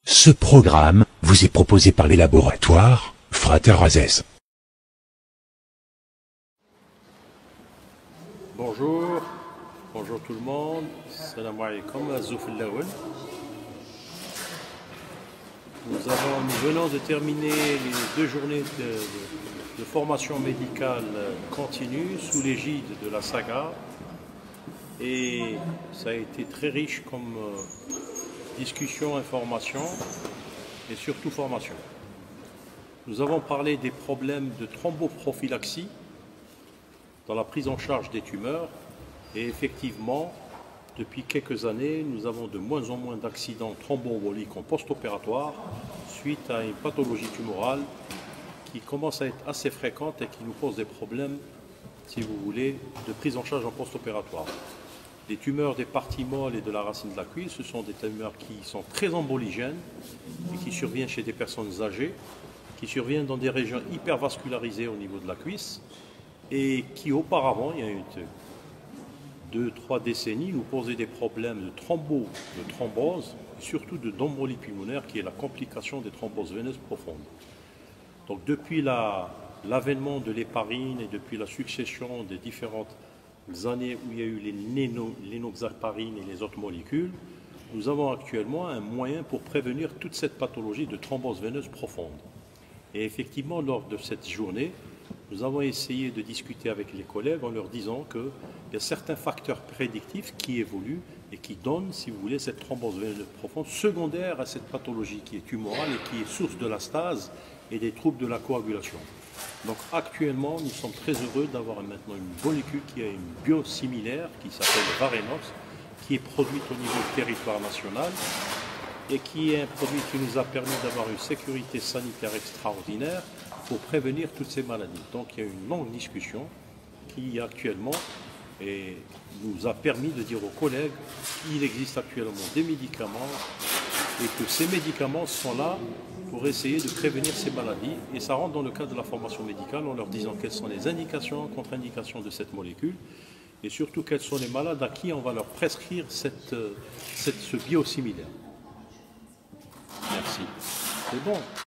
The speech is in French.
Ce programme vous est proposé par les laboratoires Frater Aziz. Bonjour tout le monde. Salam alaikum, Azouf al-Lawal. Nous venons de terminer les 2 journées de formation médicale continue sous l'égide de la SAGA. Et ça a été très riche comme discussion, information et surtout formation. Nous avons parlé des problèmes de thromboprophylaxie dans la prise en charge des tumeurs. Et effectivement, depuis quelques années, nous avons de moins en moins d'accidents thromboemboliques en post-opératoire suite à une pathologie tumorale qui commence à être assez fréquente et qui nous pose des problèmes, si vous voulez, de prise en charge en post-opératoire. Les tumeurs des parties molles et de la racine de la cuisse, ce sont des tumeurs qui sont très emboligènes et qui surviennent chez des personnes âgées, qui surviennent dans des régions hypervascularisées au niveau de la cuisse et qui auparavant, il y a eu 2-3 décennies, nous posaient des problèmes de thrombose et surtout d'embolie pulmonaire qui est la complication des thromboses veineuses profondes. Donc depuis l'avènement de l'héparine et depuis la succession des différentes années où il y a eu l'énoxaparine et les autres molécules, nous avons actuellement un moyen pour prévenir toute cette pathologie de thrombose veineuse profonde. Et effectivement, lors de cette journée, nous avons essayé de discuter avec les collègues en leur disant qu'il y a certains facteurs prédictifs qui évoluent et qui donnent, si vous voulez, cette thrombose veineuse profonde secondaire à cette pathologie qui est tumorale et qui est source de la stase et des troubles de la coagulation. Donc actuellement, nous sommes très heureux d'avoir maintenant une molécule qui a une biosimilaire qui s'appelle Varenox, qui est produite au niveau du territoire national et qui est un produit qui nous a permis d'avoir une sécurité sanitaire extraordinaire pour prévenir toutes ces maladies. Donc il y a une longue discussion qui actuellement nous a permis de dire aux collègues qu'il existe actuellement des médicaments et que ces médicaments sont là pour essayer de prévenir ces maladies. Et ça rentre dans le cadre de la formation médicale en leur disant quelles sont les indications, contre-indications de cette molécule et surtout quels sont les malades à qui on va leur prescrire ce biosimilaire. Merci. C'est bon.